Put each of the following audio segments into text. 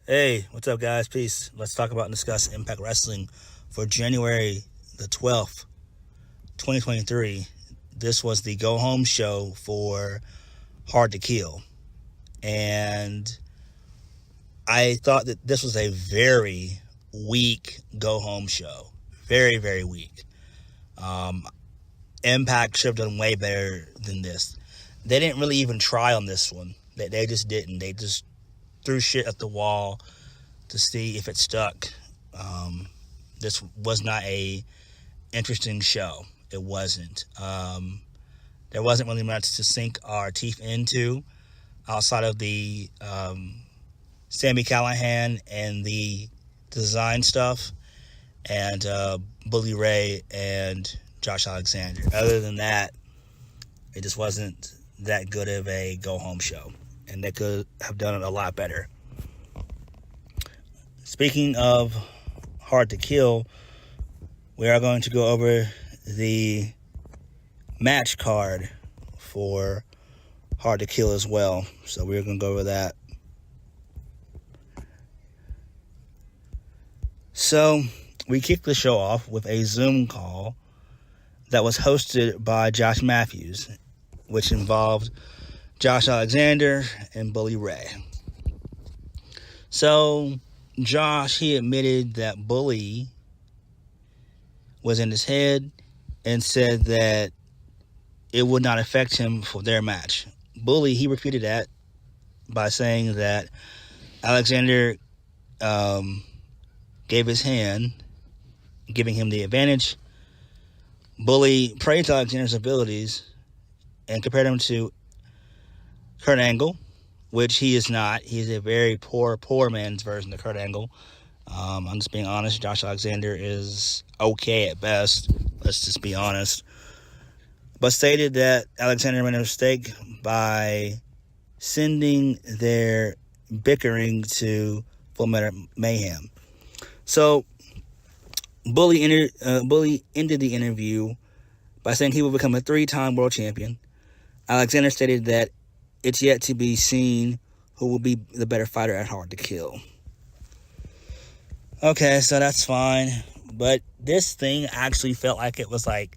Hey, what's up, guys? Peace. Let's talk about and discuss Impact Wrestling for January the 12th, 2023. This was the go home show for Hard to Kill. And I thought that this was a very weak go home show. Very, very weak. Impact should have done way better than this. They didn't really even try on this one. They just didn't. They just threw shit at the wall to see if it stuck. This was not a interesting show. It wasn't. There wasn't really much to sink our teeth into outside of the Sami Callihan and the design stuff and Bully Ray and Josh Alexander. Other than that, it just wasn't that good of a go-home show, and they could have done it a lot better. Speaking of Hard to Kill, we are going to go over the match card for Hard to Kill as well. So we're going to go over that. So we kicked the show off with a Zoom call that was hosted by Josh Matthews, which involved Josh Alexander and Bully Ray. So Josh, he admitted that Bully was in his head and said that it would not affect him for their match. Bully, he repeated that by saying that Alexander gave his hand, giving him the advantage. Bully praised Alexander's abilities and compared him to Kurt Angle, which he is not. He's a very poor man's version of Kurt Angle. I'm just being honest. Josh Alexander is okay at best. Let's just be honest. But stated that Alexander made a mistake by sending their bickering to Full Metal Mayhem. So Bully ended the interview by saying he will become a 3-time world champion. Alexander stated that it's yet to be seen who will be the better fighter at Hard to Kill. Okay, so that's fine. But this thing actually felt like it was like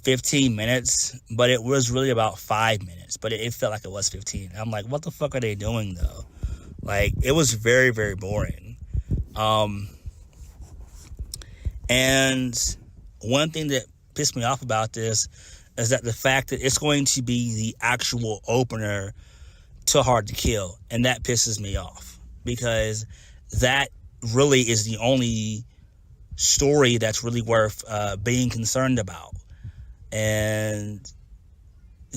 15 minutes, but it was really about 5 minutes. But it felt like it was 15. I'm like, what the fuck are they doing, though? Like, it was very, very boring. And one thing that pissed me off about this is that the fact that it's going to be the actual opener to Hard to Kill, and that pisses me off because that really is the only story that's really worth being concerned about, and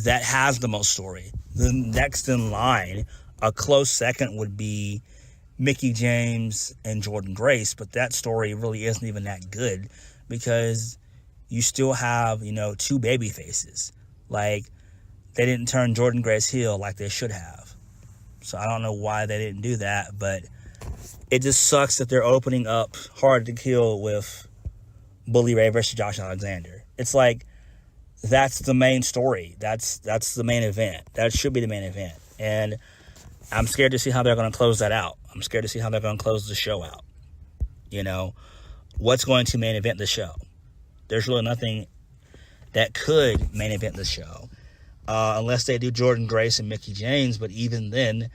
that has the most story. The next in line, a close second, would be Mickie James and Jordynne Grace, but that story really isn't even that good because you still have, two baby faces. Like, they didn't turn Jordynne Grace heel like they should have. So I don't know why they didn't do that, but it just sucks that they're opening up Hard to Kill with Bully Ray versus Josh Alexander. It's like, that's the main story. That's the main event. That should be the main event. And I'm scared to see how they're going to close that out. I'm scared to see how they're going to close the show out. What's going to main event the show? There's really nothing that could main event the show. Unless they do Jordynne Grace and Mickie James, but even then,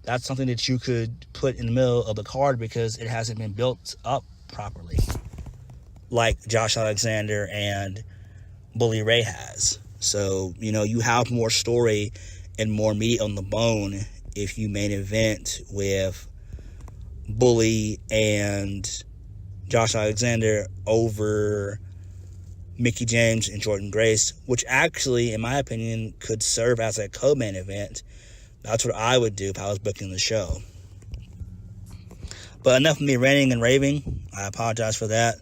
that's something that you could put in the middle of the card because it hasn't been built up properly, like Josh Alexander and Bully Ray has. So, you have more story and more meat on the bone if you main event with Bully and Josh Alexander over Mickie James and Jordynne Grace, which actually, in my opinion, could serve as a co-main event. That's what I would do if I was booking the show. But enough of me ranting and raving. I apologize for that.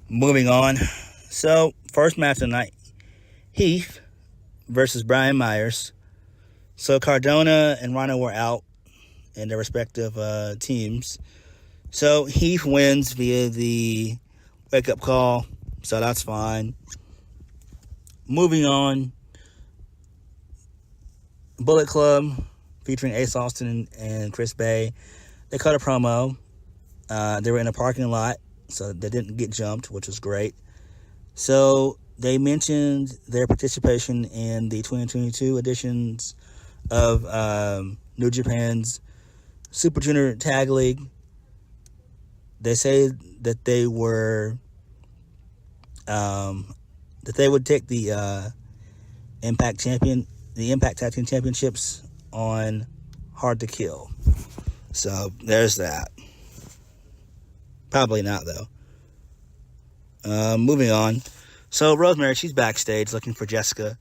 Moving on. So, first match tonight, Heath versus Brian Myers. So, Cardona and Rhino were out in their respective teams. So, Heath wins via the wake-up call. So, that's fine. Moving on. Bullet Club featuring Ace Austin and Chris Bay They cut a promo. They were in a parking lot, so they didn't get jumped, which was great. So they mentioned their participation in the 2022 editions of New Japan's Super Junior Tag League. They say that they were that they would take the Impact Tag Team Championships on Hard to Kill. So there's that. Probably not, though. Moving on. So Rosemary, she's backstage looking for Jessica.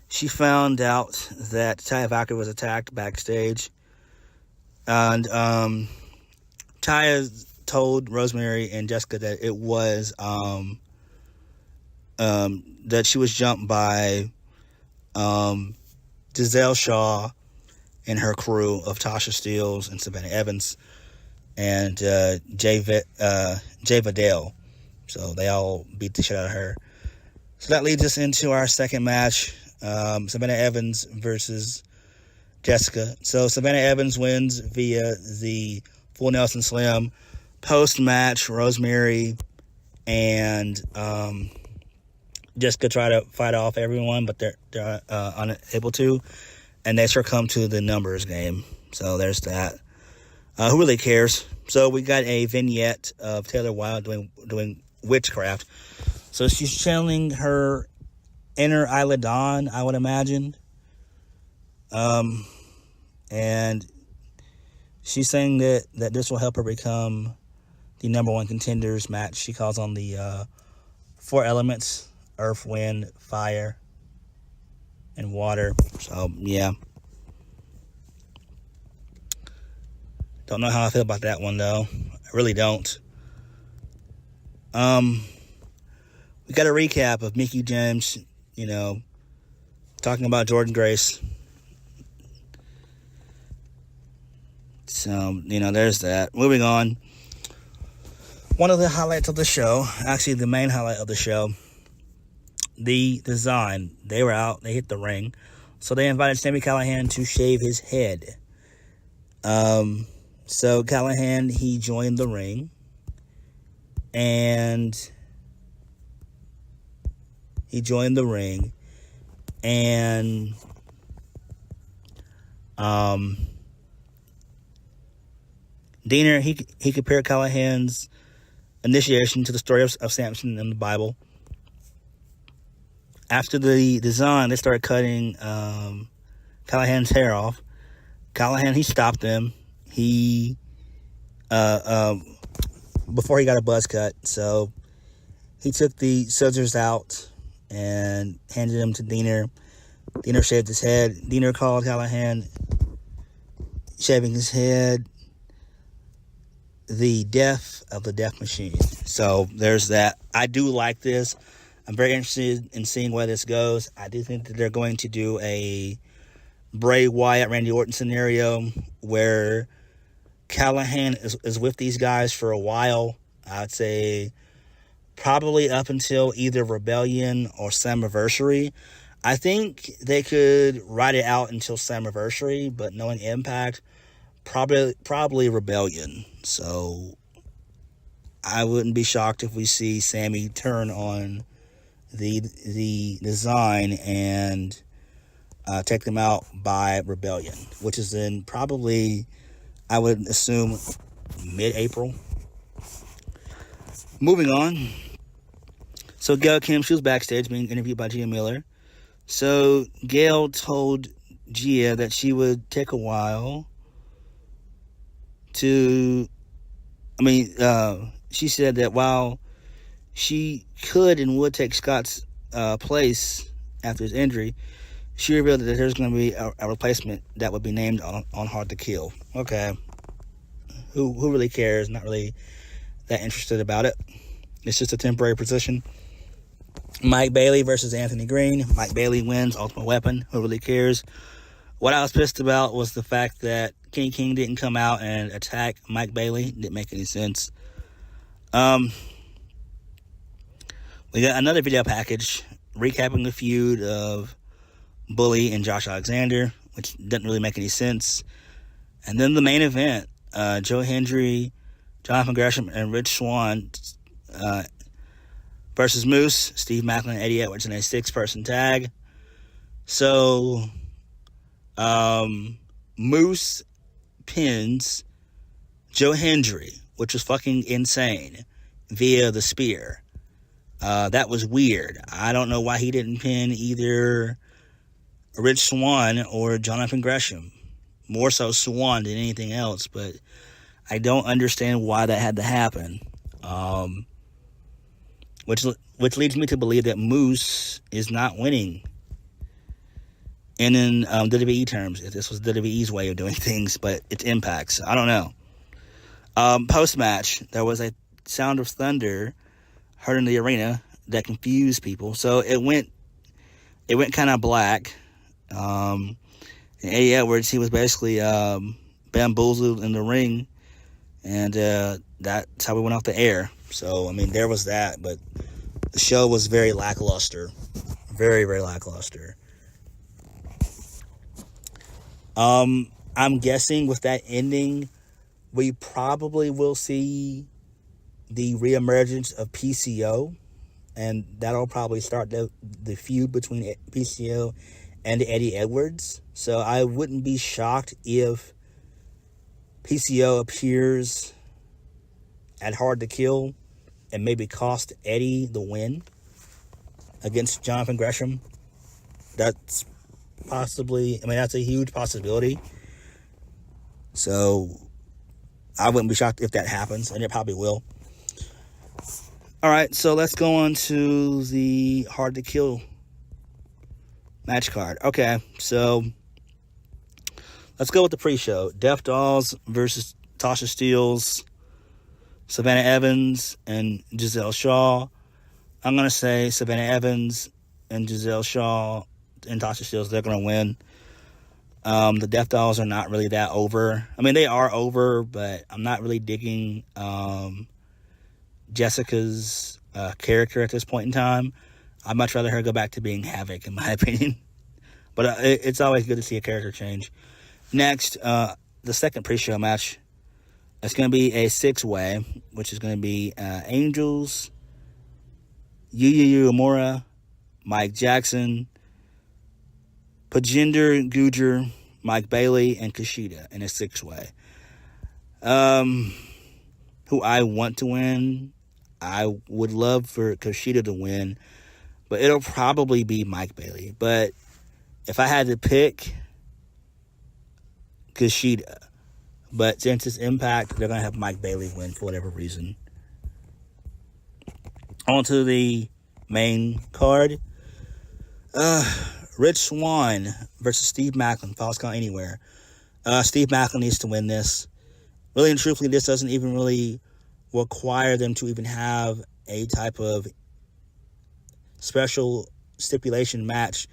She found out that Taya Valkyrie was attacked backstage. And Taya told Rosemary and Jessica that it was that she was jumped by Giselle Shaw and her crew of Tasha Steelz and Savannah Evans and Jay Vidal. So they all beat the shit out of her. So that leads us into our second match, Savannah Evans versus Jessica. So Savannah Evans wins via the full Nelson Slam. Post-match, Rosemary and Jessica try to fight off everyone, but they're unable to. And they succumb to the numbers game. So there's that. Who really cares? So we got a vignette of Taylor Wilde doing witchcraft. So she's channeling her inner Isla Dawn, I would imagine. And she's saying that this will help her become the number one contenders match. She calls on the 4 elements: earth, wind, fire, and water. So, yeah. Don't know how I feel about that one, though. I really don't. We got a recap of Mickie James, talking about Jordynne Grace. So, there's that. Moving on. One of the highlights of the show, actually the main highlight of the show, the design. They were out, they hit the ring. So they invited Sami Callihan to shave his head. So Callahan, he joined the ring. And Diener, he compared Callahan's initiation to the story of Samson in the Bible. After the design, they started cutting Callahan's hair off. Callahan, he stopped them. He before he got a buzz cut, so he took the scissors out and handed them to Diener. Diener shaved his head. Diener called Callahan shaving his head the death of the death machine. So there's that. I do like this. I'm very interested in seeing where this goes. I do think that they're going to do a Bray Wyatt, Randy Orton scenario where Callahan is with these guys for a while. I'd say probably up until either Rebellion or Slammiversary. I think they could ride it out until Slammiversary, but knowing Impact, probably Rebellion. So I wouldn't be shocked if we see Sammy turn on the design and take them out by Rebellion, which is in probably, I would assume, mid-April. Moving on. So Gail Kim, she was backstage being interviewed by Gia Miller. So Gail told Gia that she would take a while to, she said that while she could and would take Scott's place after his injury, she revealed that there's going to be a replacement that would be named on Hard to Kill. Okay. Who really cares? Not really that interested about it. It's just a temporary position. Mike Bailey versus Anthony Green. Mike Bailey wins. Ultimate Weapon. Who really cares? What I was pissed about was the fact that Kenny King didn't come out and attack Mike Bailey. Didn't make any sense. We got another video package recapping the feud of Bully and Josh Alexander, which doesn't really make any sense. And then the main event, Joe Hendry, Jonathan Gresham, and Rich Swann versus Moose, Steve Macklin, and Eddie Edwards in a 6-person tag. So, Moose pins Joe Hendry, which was fucking insane, via the spear. That was weird. I don't know why he didn't pin either Rich Swann or Jonathan Gresham. More so Swann than anything else, but I don't understand why that had to happen. Which leads me to believe that Moose is not winning. And in WWE terms, if this was WWE's way of doing things, but it's Impact, so I don't know. Post-match, there was a sound of thunder heard in the arena that confused people. So it went kind of black. And Eddie Edwards, he was basically bamboozled in the ring, and that's how we went off the air. So, I mean, there was that, but the show was very lackluster. Very, very lackluster. I'm guessing with that ending, we probably will see the reemergence of PCO, and that'll probably start the feud between PCO and Eddie Edwards. So I wouldn't be shocked if PCO appears at Hard to Kill and maybe cost Eddie the win against Jonathan Gresham. That's that's a huge possibility. So I wouldn't be shocked if that happens, and it probably will. All right, so let's go on to the Hard to Kill match card. Okay, so let's go with the pre-show. Death Dolls versus Tasha Steelz, Savannah Evans, and Giselle Shaw. I'm going to say Savannah Evans and Giselle Shaw and Tasha Steelz, they're going to win. The Death Dolls are not really that over. I mean, they are over, but I'm not really digging Jessica's character at this point in time. I'd much rather her go back to being Havoc, in my opinion. But it's always good to see a character change. Next, the second pre-show match. It's going to be a 6-way, which is going to be Angels, Yuya Uemura, Mike Jackson, Pajinder Gujar, Mike Bailey, and Kushida in a 6-way. Who I want to win, I would love for Kushida to win, but it'll probably be Mike Bailey. But if I had to pick, Kushida. But since it's Impact, they're going to have Mike Bailey win for whatever reason. On to the main card. Rich Swann versus Steve Macklin. Falls Count Anywhere. Steve Macklin needs to win this. Really and truthfully, this doesn't even really require them to even have a type of special stipulation match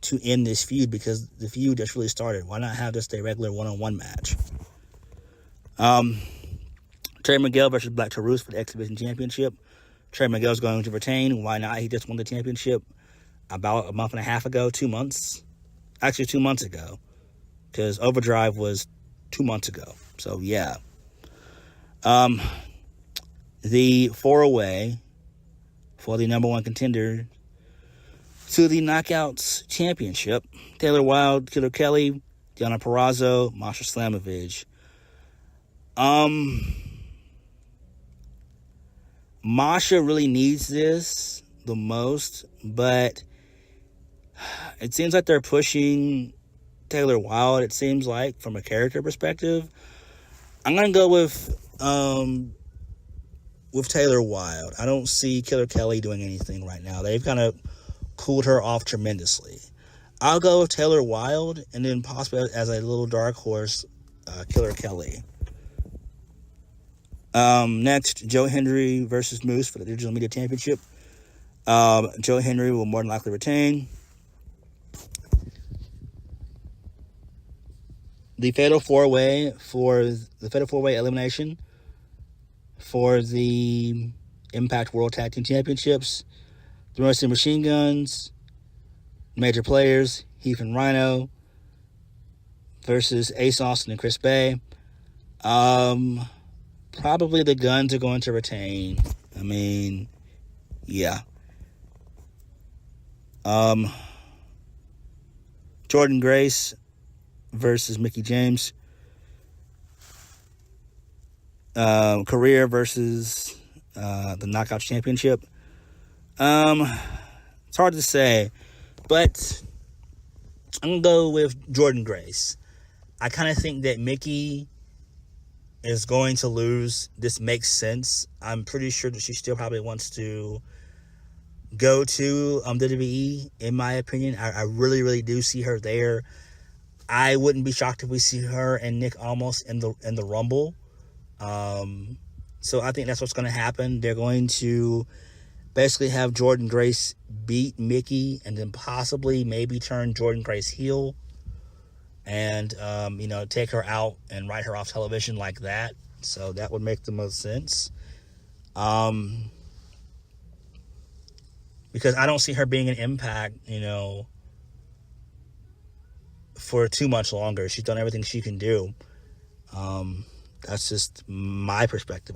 to end this feud, because the feud just really started. Why not have just a regular one-on-one match? Trey Miguel versus Black Taurus for the X Division Championship. Trey Miguel's going to retain. Why not? He just won the championship about a month and a half ago, 2 months. Actually, 2 months ago. Because Overdrive was 2 months ago. So, yeah. The 4-way for the number one contender to the Knockouts Championship. Taylor Wilde, Killer Kelly, Deonna Purrazzo, Masha Slamovich. Masha really needs this the most, but it seems like they're pushing Taylor Wilde, it seems like, from a character perspective. I'm going to go with Taylor Wilde. I don't see Killer Kelly doing anything right now. They've kind of cooled her off tremendously. I'll go with Taylor Wilde, and then possibly as a little dark horse, Killer Kelly. Next, Joe Hendry versus Moose for the Digital Media Championship. Joe Hendry will more than likely retain. The Fatal 4-way elimination for the Impact World Tag Team Championships. The Mercy Machine Guns, Major Players, Heath and Rhino versus Ace Austin and Chris Bay. Probably the Guns are going to retain. I mean, yeah. Jordan Grace versus Mickie James. Career versus the Knockout Championship. It's hard to say, but I'm going to go with Jordan Grace. I kind of think that Mickie is going to lose. This makes sense. I'm pretty sure that she still probably wants to go to WWE, in my opinion. I really, really do see her there. I wouldn't be shocked if we see her and Nick Almost in the Rumble. So I think that's what's going to happen. They're going to basically have Jordan Grace beat Mickie and then possibly maybe turn Jordan Grace heel and, take her out and write her off television like that. So that would make the most sense. Because I don't see her being an Impact, for too much longer. She's done everything she can do. That's just my perspective.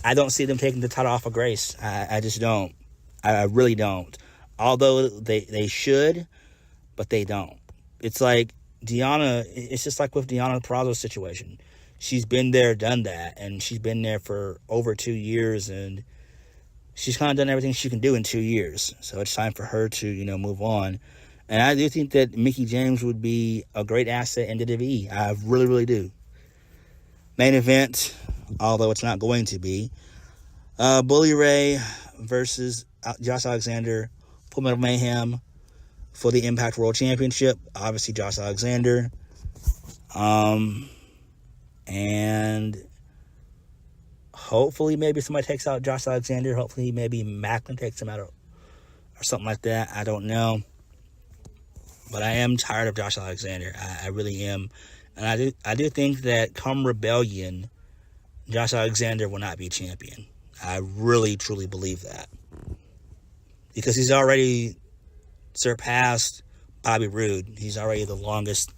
I don't see them taking the title off of Grace. I just don't. I really don't. Although they should, but they don't. It's like Deonna. It's just like with Deonna Purrazzo's situation. She's been there, done that, and she's been there for over 2 years, and she's kind of done everything she can do in 2 years. So it's time for her to, move on. And I do think that Mickie James would be a great asset in WWE. I really, really do. Main event, although it's not going to be, Bully Ray versus Josh Alexander, Full Metal Mayhem for the Impact World Championship. Obviously, Josh Alexander. And hopefully maybe somebody takes out Josh Alexander. Hopefully maybe Macklin takes him out or something like that. I don't know. But I am tired of Josh Alexander. I really am. And I do think that come Rebellion, Josh Alexander will not be champion. I really, truly believe that. Because he's already surpassed Bobby Roode. He's already the longest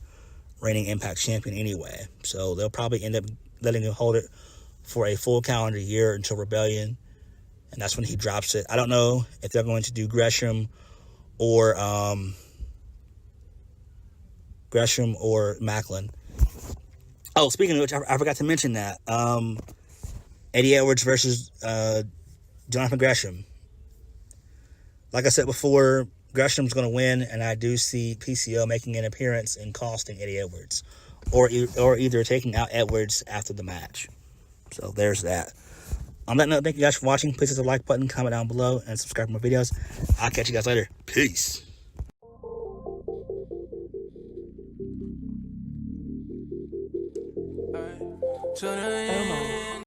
reigning Impact champion anyway. So they'll probably end up letting him hold it for a full calendar year until Rebellion. And that's when he drops it. I don't know if they're going to do Gresham or Macklin. Oh, speaking of which, I forgot to mention that. Eddie Edwards versus Jonathan Gresham. Like I said before, Gresham's going to win, and I do see PCO making an appearance and costing Eddie Edwards. Or either taking out Edwards after the match. So there's that. On that note, thank you guys for watching. Please hit the like button, comment down below, and subscribe to my videos. I'll catch you guys later. Peace. To the end.